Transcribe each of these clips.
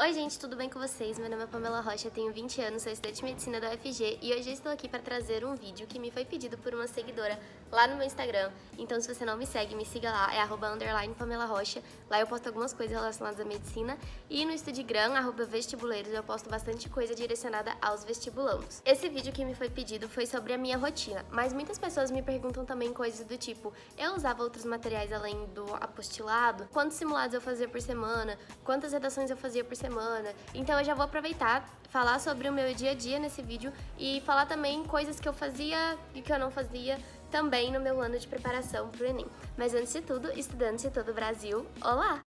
Oi gente, tudo bem com vocês? Meu nome é Pamela Rocha, tenho 20 anos, sou estudante de medicina da UFG e hoje eu estou aqui para trazer um vídeo que me foi pedido por uma seguidora lá no meu Instagram. Então se você não me segue, me siga lá, é @Pamela Rocha. Lá eu posto algumas coisas relacionadas à medicina e no Instagram, @vestibuleiros, eu posto bastante coisa direcionada aos vestibulandos. Esse vídeo que me foi pedido foi sobre a minha rotina, mas muitas pessoas me perguntam também coisas do tipo, eu usava outros materiais além do apostilado? Quantos simulados eu fazia por semana? Quantas redações eu fazia por semana? Então eu já vou aproveitar, falar sobre o meu dia a dia nesse vídeo e falar também coisas que eu fazia e que eu não fazia também no meu ano de preparação para o Enem. Mas antes de tudo, estudantes de todo o Brasil, olá!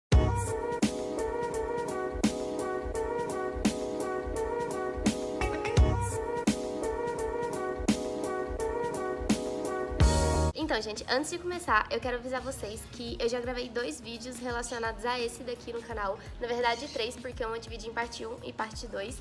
Então, gente, antes de começar, eu quero avisar vocês que eu já gravei 2 vídeos relacionados a esse daqui no canal. Na verdade, 3, porque eu vou dividir em parte 1 e parte 2.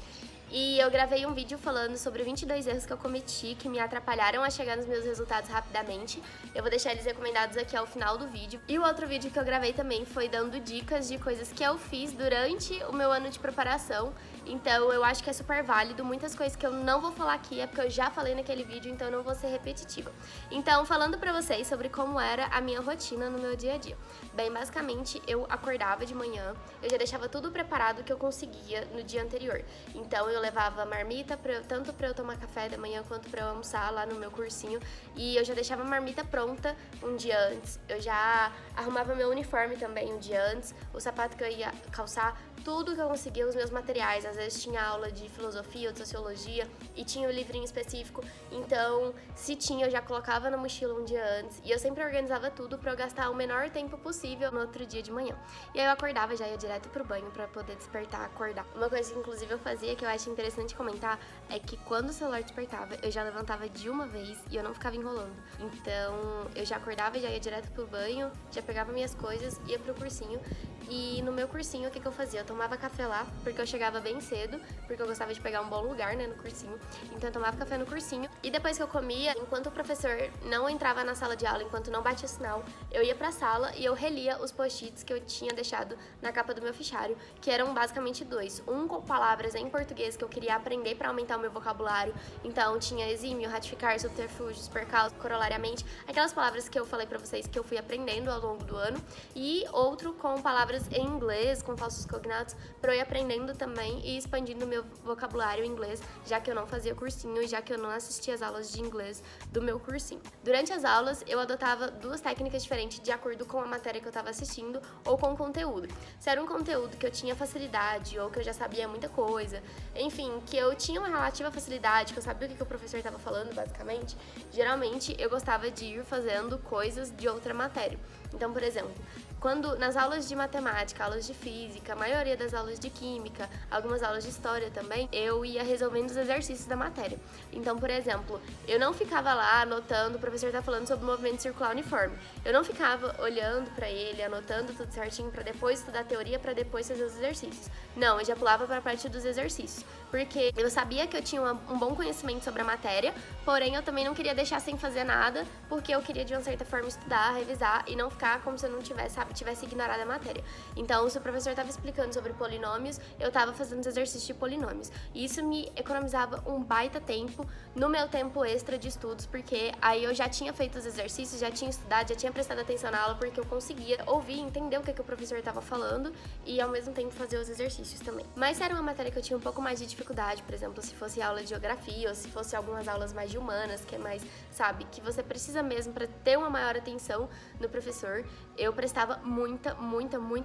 E eu gravei um vídeo falando sobre 22 erros que eu cometi, que me atrapalharam a chegar nos meus resultados rapidamente. Eu vou deixar eles recomendados aqui ao final do vídeo. E o outro vídeo que eu gravei também foi dando dicas de coisas que eu fiz durante o meu ano de preparação. Então eu acho que é super válido. Muitas coisas que eu não vou falar aqui é porque eu já falei naquele vídeo, então eu não vou ser repetitiva. Então, falando pra vocês sobre como era a minha rotina no meu dia a dia. Bem, basicamente, eu acordava de manhã, eu já deixava tudo preparado que eu conseguia no dia anterior. Então eu levava marmita, tanto pra eu tomar café da manhã quanto pra eu almoçar lá no meu cursinho. E eu já deixava a marmita pronta um dia antes. Eu já arrumava meu uniforme também um dia antes, o sapato que eu ia calçar, tudo que eu conseguia, os meus materiais. Às vezes tinha aula de filosofia ou de sociologia e tinha o livrinho específico. Então, se tinha, eu já colocava na mochila um dia antes. E eu sempre organizava tudo pra eu gastar o menor tempo possível no outro dia de manhã. E aí eu acordava, já ia direto pro banho pra poder despertar, acordar. Uma coisa que inclusive eu fazia, que eu acho interessante comentar, é que quando o celular despertava, eu já levantava de uma vez e eu não ficava enrolando. Então, eu já acordava, já ia direto pro banho, já pegava minhas coisas, ia pro cursinho. E no meu cursinho, o que eu fazia? Eu tomava café lá, porque eu chegava bem cedo, porque eu gostava de pegar um bom lugar, né, no cursinho. Então eu tomava café no cursinho. E depois que eu comia, enquanto o professor não entrava na sala de aula, enquanto não batia o sinal, eu ia pra sala e eu relia os post-its que eu tinha deixado na capa do meu fichário, que eram basicamente 2. Um com palavras em português que eu queria aprender pra aumentar o meu vocabulário. Então tinha exímio, ratificar, subterfúgios, percalço, corolariamente, aquelas palavras que eu falei pra vocês que eu fui aprendendo ao longo do ano. E outro com palavras em inglês, com falsos cognatos, para eu ir aprendendo também e expandindo meu vocabulário em inglês, já que eu não fazia cursinho, já que eu não assistia as aulas de inglês do meu cursinho. Durante as aulas, eu adotava 2 técnicas diferentes de acordo com a matéria que eu estava assistindo ou com o conteúdo. Se era um conteúdo que eu tinha facilidade ou que eu já sabia muita coisa, enfim, que eu tinha uma relativa facilidade, que eu sabia o que o professor estava falando, basicamente, geralmente eu gostava de ir fazendo coisas de outra matéria. Então, por exemplo, quando nas aulas de matemática, aulas de física, a maioria das aulas de química, algumas aulas de história também, eu ia resolvendo os exercícios da matéria. Então, por exemplo, eu não ficava lá anotando, o professor tá falando sobre o movimento circular uniforme. Eu não ficava olhando pra ele, anotando tudo certinho pra depois estudar a teoria, pra depois fazer os exercícios. Não, eu já pulava pra parte dos exercícios, porque eu sabia que eu tinha um bom conhecimento sobre a matéria, porém eu também não queria deixar sem fazer nada, porque eu queria de uma certa forma estudar, revisar e não ficar como se eu não tivesse ignorado a matéria. Então, se o professor estava explicando sobre polinômios, eu estava fazendo os exercícios de polinômios. E isso me economizava um baita tempo no meu tempo extra de estudos, porque aí eu já tinha feito os exercícios, já tinha estudado, já tinha prestado atenção na aula, porque eu conseguia ouvir e entender o que o professor estava falando e ao mesmo tempo fazer os exercícios também. Mas se era uma matéria que eu tinha um pouco mais de dificuldade, por exemplo, se fosse aula de geografia ou se fosse algumas aulas mais de humanas, que é mais, sabe, que você precisa mesmo para ter uma maior atenção no professor, eu prestava muita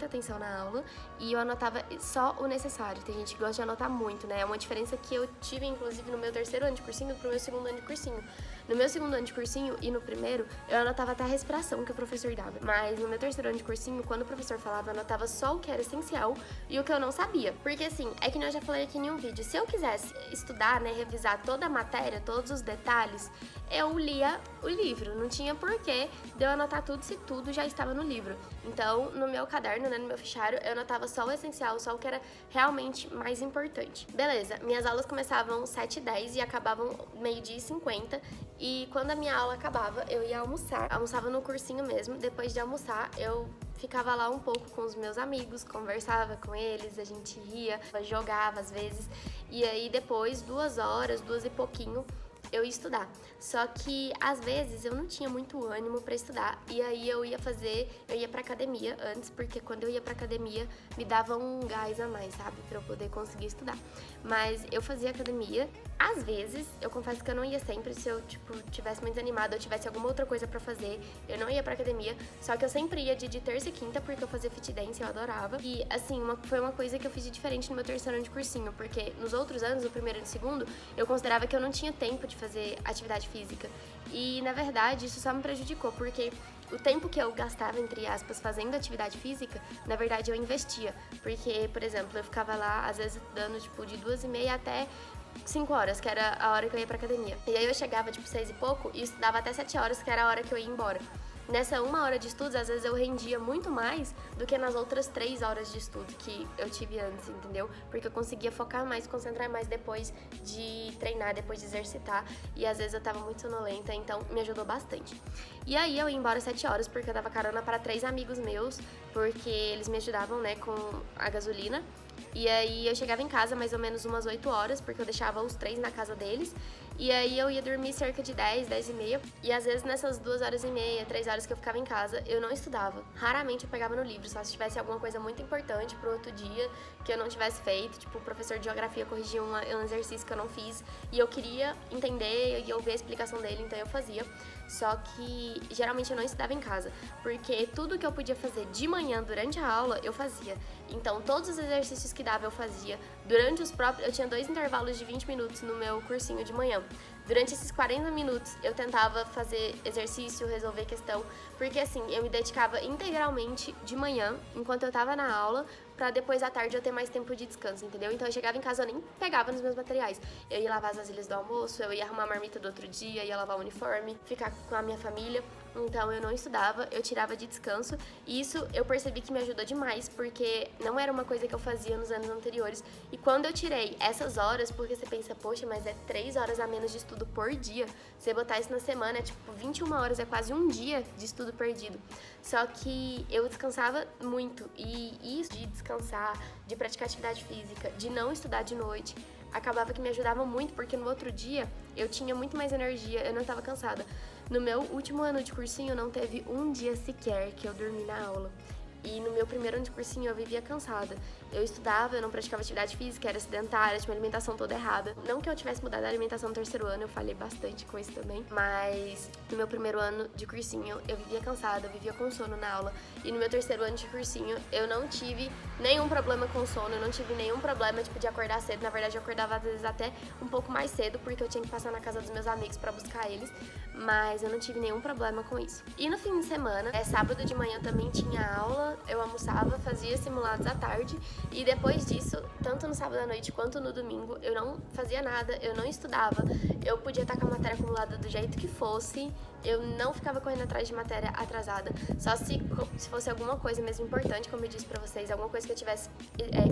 atenção na aula e eu anotava só o necessário. Tem gente que gosta de anotar muito, né? É uma diferença que eu tive, inclusive, no meu 3º ano de cursinho pro meu 2º ano de cursinho. No meu 2º ano de cursinho e no primeiro, eu anotava até a respiração que o professor dava. Mas no meu 3º ano de cursinho, quando o professor falava, eu anotava só o que era essencial e o que eu não sabia. Porque assim, é que nem eu já falei aqui em um vídeo, se eu quisesse estudar, né, revisar toda a matéria, todos os detalhes, eu lia o livro. Não tinha porquê de eu anotar tudo se tudo já estava no livro. Então, no meu caderno, né, no meu fichário, eu anotava só o essencial, só o que era realmente mais importante. Beleza, minhas aulas começavam 7h10 e acabavam 12h50. E quando a minha aula acabava, eu ia almoçar. Almoçava no cursinho mesmo. Depois de almoçar, eu ficava lá um pouco com os meus amigos, conversava com eles, a gente ria, jogava às vezes. E aí depois, 2 horas, 2 e pouquinho, eu ia estudar. Só que às vezes eu não tinha muito ânimo pra estudar e aí eu ia pra academia antes, porque quando eu ia pra academia me dava um gás a mais, sabe, pra eu poder conseguir estudar. Mas eu fazia academia. Às vezes, eu confesso que eu não ia sempre, se eu, tivesse muito desanimada ou tivesse alguma outra coisa pra fazer, eu não ia pra academia, só que eu sempre ia de terça e quinta, porque eu fazia fit dance, eu adorava. E, assim, foi uma coisa que eu fiz de diferente no meu terceiro ano de cursinho, porque nos outros anos, no primeiro e no segundo, eu considerava que eu não tinha tempo de fazer atividade física. E, na verdade, isso só me prejudicou, porque o tempo que eu gastava, entre aspas, fazendo atividade física, na verdade eu investia. Porque, por exemplo, eu ficava lá, às vezes, dando, de 2h30 até 5 horas, que era a hora que eu ia pra academia. E aí eu chegava, 6 e pouco, e estudava até 7 horas, que era a hora que eu ia embora. Nessa 1 hora de estudos, às vezes eu rendia muito mais do que nas outras 3 horas de estudo que eu tive antes, entendeu? Porque eu conseguia focar mais, concentrar mais depois de treinar, depois de exercitar. E às vezes eu tava muito sonolenta, então me ajudou bastante. E aí eu ia embora 7 horas, porque eu dava carona para 3 amigos meus, porque eles me ajudavam, né, com a gasolina. E aí eu chegava em casa mais ou menos umas 8 horas, porque eu deixava os 3 na casa deles. E aí eu ia dormir cerca de 10, 10 e meia. E às vezes nessas 2 horas e meia, 3 horas que eu ficava em casa, eu não estudava. Raramente eu pegava no livro, só se tivesse alguma coisa muito importante pro outro dia que eu não tivesse feito. Tipo, o professor de geografia corrigia um exercício que eu não fiz. E eu queria entender e ouvir a explicação dele, então eu fazia. Só que geralmente eu não estudava em casa, porque tudo que eu podia fazer de manhã durante a aula, eu fazia. Então todos os exercícios que dava eu fazia. Durante eu tinha 2 intervalos de 20 minutos no meu cursinho de manhã. Durante esses 40 minutos eu tentava fazer exercício, resolver questão, porque assim, eu me dedicava integralmente de manhã, enquanto eu tava na aula, pra depois à tarde eu ter mais tempo de descanso, entendeu? Então eu chegava em casa, eu nem pegava nos meus materiais. Eu ia lavar as vasilhas do almoço, eu ia arrumar a marmita do outro dia, ia lavar o uniforme, ficar com a minha família. Então eu não estudava, eu tirava de descanso. E isso eu percebi que me ajudou demais, porque não era uma coisa que eu fazia nos anos anteriores. E quando eu tirei essas horas, porque você pensa, poxa, mas é 3 horas a menos de estudo por dia. Você botar isso na semana, é 21 horas, é quase um dia de estudo perdido. Só que eu descansava muito. E isso de descansar, de praticar atividade física, de não estudar de noite, acabava que me ajudava muito, porque no outro dia eu tinha muito mais energia, eu não estava cansada. No meu último ano de cursinho não teve um dia sequer que eu dormi na aula. E no meu primeiro ano de cursinho eu vivia cansada. Eu estudava, eu não praticava atividade física, era sedentária, tinha uma alimentação toda errada. Não que eu tivesse mudado a alimentação no terceiro ano, eu falhei bastante com isso também. Mas no meu primeiro ano de cursinho eu vivia cansada, eu vivia com sono na aula. E no meu terceiro ano de cursinho eu não tive nenhum problema com sono, eu não tive nenhum problema de acordar cedo. Na verdade eu acordava às vezes até um pouco mais cedo, porque eu tinha que passar na casa dos meus amigos pra buscar eles. Mas eu não tive nenhum problema com isso. E no fim de semana, sábado de manhã também tinha aula, eu almoçava, fazia simulados à tarde. E depois disso, tanto no sábado à noite quanto no domingo, eu não fazia nada, eu não estudava. Eu podia estar com a matéria acumulada do jeito que fosse, eu não ficava correndo atrás de matéria atrasada. Só se fosse alguma coisa mesmo importante, como eu disse pra vocês, alguma coisa que eu tivesse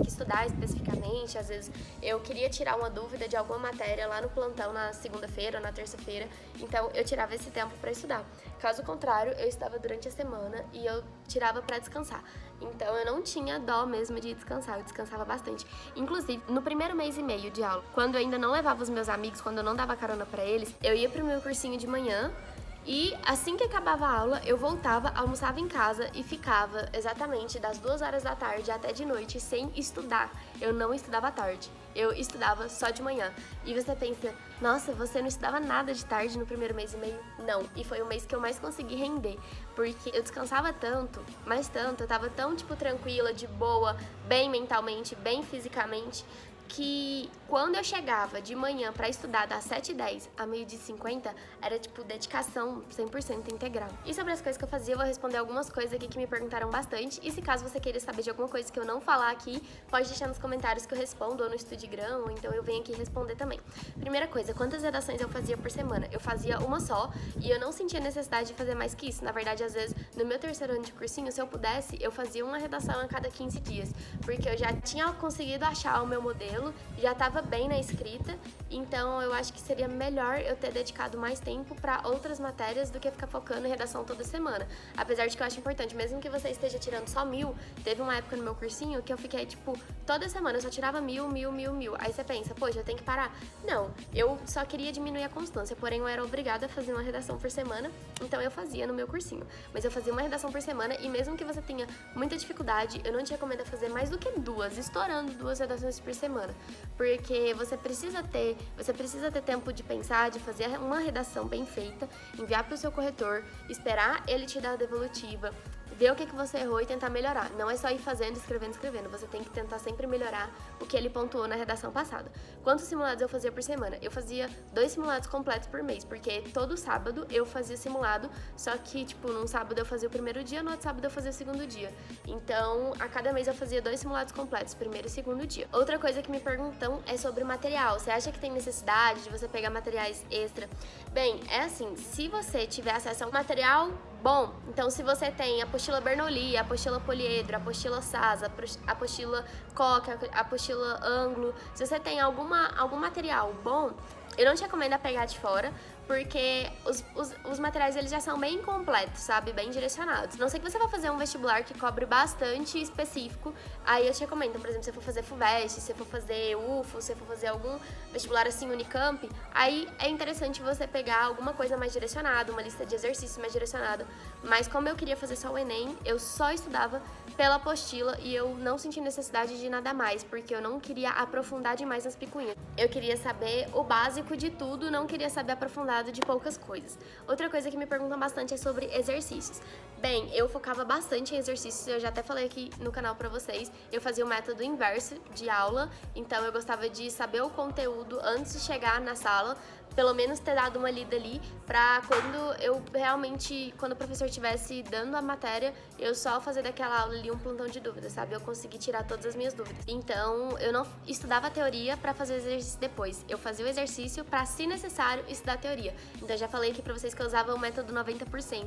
que estudar especificamente. Às vezes eu queria tirar uma dúvida de alguma matéria lá no plantão na segunda-feira ou na terça-feira, então eu tirava esse tempo pra estudar. Caso contrário, eu estava durante a semana e eu tirava pra descansar. Então eu não tinha dó mesmo de descansar, eu descansava bastante. Inclusive, no primeiro mês e meio de aula, quando eu ainda não levava os meus amigos, quando eu não dava carona pra eles, eu ia pro meu cursinho de manhã. E assim que acabava a aula, eu voltava, almoçava em casa e ficava exatamente das 2 horas da tarde até de noite sem estudar. Eu não estudava à tarde, eu estudava só de manhã. E você pensa, nossa, você não estudava nada de tarde no primeiro mês e meio? Não, e foi o mês que eu mais consegui render, porque eu descansava tanto, mas tanto, eu tava tão, tranquila, de boa, bem mentalmente, bem fisicamente, que quando eu chegava de manhã pra estudar das 7h10 a 12h50, era dedicação 100% integral. E sobre as coisas que eu fazia, eu vou responder algumas coisas aqui que me perguntaram bastante. E se caso você queira saber de alguma coisa que eu não falar aqui, pode deixar nos comentários que eu respondo, ou no Instagram, ou então eu venho aqui responder também. Primeira coisa, quantas redações eu fazia por semana? Eu fazia uma só, e eu não sentia necessidade de fazer mais que isso. Na verdade, às vezes, no meu terceiro ano de cursinho, se eu pudesse, eu fazia uma redação a cada 15 dias, porque eu já tinha conseguido achar o meu modelo, já estava bem na escrita, então eu acho que seria melhor eu ter dedicado mais tempo para outras matérias do que ficar focando em redação toda semana. Apesar de que eu acho importante, mesmo que você esteja tirando só 1000, teve uma época no meu cursinho que eu fiquei, tipo, toda semana eu só tirava 1000. Aí você pensa, poxa, eu tenho que parar. Não, eu só queria diminuir a constância, porém eu era obrigada a fazer uma redação por semana, então eu fazia no meu cursinho. Mas eu fazia uma redação por semana e mesmo que você tenha muita dificuldade, eu não te recomendo fazer mais do que 2, estourando 2 redações por semana. Porque você precisa ter tempo de pensar, de fazer uma redação bem feita, enviar para o seu corretor, esperar ele te dar a devolutiva, ver o que você errou e tentar melhorar. Não é só ir fazendo, escrevendo. Você tem que tentar sempre melhorar o que ele pontuou na redação passada. Quantos simulados eu fazia por semana? Eu fazia 2 simulados completos por mês, porque todo sábado eu fazia simulado, só que, tipo, num sábado eu fazia o primeiro dia, no outro sábado eu fazia o segundo dia. Então, a cada mês eu fazia 2 simulados completos, primeiro e segundo dia. Outra coisa que me perguntam é sobre material. Você acha que tem necessidade de você pegar materiais extra? Bem, é assim, se você tiver acesso a um material bom, então se você tem a apostila Bernoulli, a apostila Poliedro, a apostila Sasa, a apostila Koch, a apostila Anglo, se você tem algum material bom, eu não te recomendo a pegar de fora, porque os materiais eles já são bem completos, sabe? Bem direcionados. A não sei que você vai fazer um vestibular que cobre bastante específico, aí eu te recomendo, então, por exemplo, se você for fazer FUVEST, se você for fazer UFO, se você for fazer algum vestibular assim, Unicamp, aí é interessante você pegar alguma coisa mais direcionada, uma lista de exercícios mais direcionada. Mas como eu queria fazer só o Enem, eu só estudava pela apostila e eu não senti necessidade de nada mais, porque eu não queria aprofundar demais nas picuinhas. Eu queria saber o básico de tudo, não queria saber aprofundado de poucas coisas. Outra coisa que me perguntam bastante é sobre exercícios. Bem, eu focava bastante em exercícios, eu já até falei aqui no canal pra vocês, eu fazia o método inverso de aula, então eu gostava de saber o conteúdo antes de chegar na sala, pelo menos ter dado uma lida ali, pra quando o professor estivesse dando a matéria, eu só fazer daquela aula ali um plantão de dúvidas, sabe? Eu consegui tirar todas as minhas dúvidas. Então, eu não estudava a teoria pra fazer o exercício depois. Eu fazia o exercício pra, se necessário, estudar a teoria. Então, já falei aqui pra vocês que eu usava o método 90%.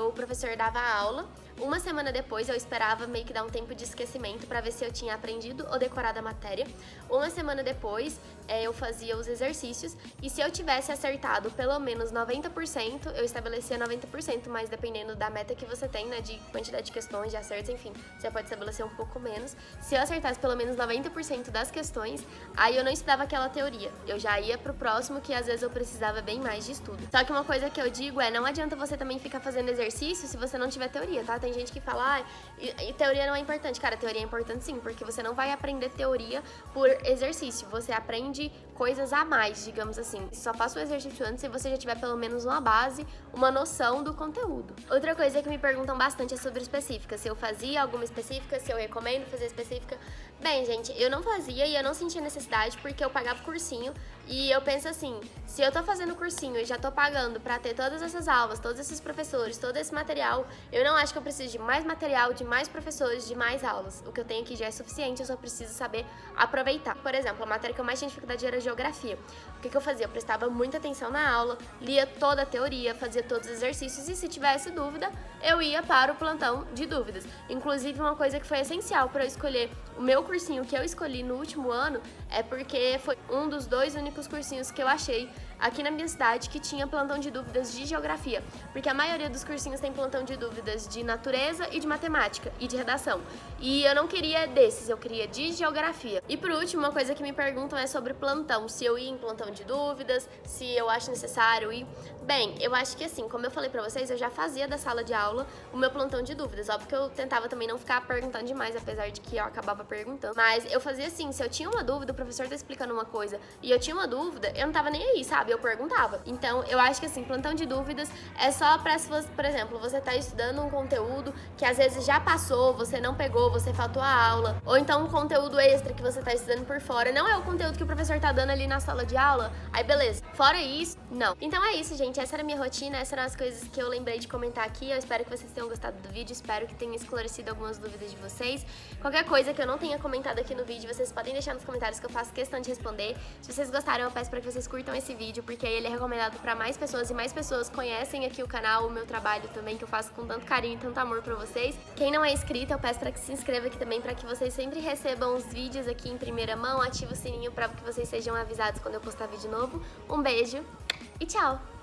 O professor dava a aula, uma semana depois eu esperava meio que dar um tempo de esquecimento pra ver se eu tinha aprendido ou decorado a matéria. Uma semana depois, eu fazia os exercícios e se eu tivesse acertado pelo menos 90%, eu estabelecia 90%, mas dependendo da meta que você tem, né, de quantidade de questões, de acertos, enfim, você pode estabelecer um pouco menos. Se eu acertasse pelo menos 90% das questões, aí eu não estudava aquela teoria, eu já ia pro próximo, que às vezes eu precisava bem mais de estudo. Só que uma coisa que eu digo é, não adianta você também ficar fazendo exercício se você não tiver teoria, tá? Tem gente que fala, e teoria não é importante. Cara, teoria é importante sim, porque você não vai aprender teoria por exercício, você aprende coisas a mais, digamos assim. Só faça o exercício antes se você já tiver pelo menos uma base, uma noção do conteúdo. Outra coisa que me perguntam bastante é sobre específica. Se eu fazia alguma específica, se eu recomendo fazer específica. Bem, gente, eu não fazia e eu não sentia necessidade porque eu pagava cursinho e eu penso assim, se eu tô fazendo cursinho e já tô pagando pra ter todas essas aulas, todos esses professores, todo esse material, eu não acho que eu preciso de mais material, de mais professores, de mais aulas. O que eu tenho aqui já é suficiente, eu só preciso saber aproveitar. Por exemplo, a matéria que eu mais tinha dificuldade era geografia. O que eu fazia? Eu prestava muita atenção na aula, lia toda a teoria, fazia todos os exercícios e se tivesse dúvida, eu ia para o plantão de dúvidas. Inclusive, uma coisa que foi essencial para eu escolher o meu cursinho que eu escolhi no último ano é porque foi um dos 2 únicos cursinhos que eu achei aqui na minha cidade que tinha plantão de dúvidas de geografia, porque a maioria dos cursinhos tem plantão de dúvidas de natureza e de matemática e de redação. E eu não queria desses, eu queria de geografia. E por último, uma coisa que me perguntam é sobre plantão, se eu ia em plantão de dúvidas, se eu acho necessário ir. Bem, eu acho que assim, como eu falei pra vocês, eu já fazia da sala de aula o meu plantão de dúvidas. Óbvio que eu tentava também não ficar perguntando demais, apesar de que eu acabava perguntando. Mas eu fazia assim, se eu tinha uma dúvida, o professor tá explicando uma coisa e eu tinha uma dúvida, eu não tava nem aí, sabe? Eu perguntava. Então, eu acho que assim, plantão de dúvidas é só pra se você, por exemplo, você tá estudando um conteúdo conteúdo que às vezes já passou, você não pegou, você faltou a aula, ou então um conteúdo extra que você tá estudando por fora, não é o conteúdo que o professor tá dando ali na sala de aula, aí beleza. Fora isso, não. Então é isso, gente, essa era a minha rotina, essas eram as coisas que eu lembrei de comentar aqui, eu espero que vocês tenham gostado do vídeo, espero que tenha esclarecido algumas dúvidas de vocês. Qualquer coisa que eu não tenha comentado aqui no vídeo, vocês podem deixar nos comentários que eu faço questão de responder. Se vocês gostaram, eu peço pra que vocês curtam esse vídeo, porque aí ele é recomendado pra mais pessoas e mais pessoas conhecem aqui o canal, o meu trabalho também, que eu faço com tanto carinho e tanto amor pra vocês. Quem não é inscrito, eu peço pra que se inscreva aqui também, pra que vocês sempre recebam os vídeos aqui em primeira mão, ative o sininho pra que vocês sejam avisados quando eu postar vídeo novo. Um beijo e tchau!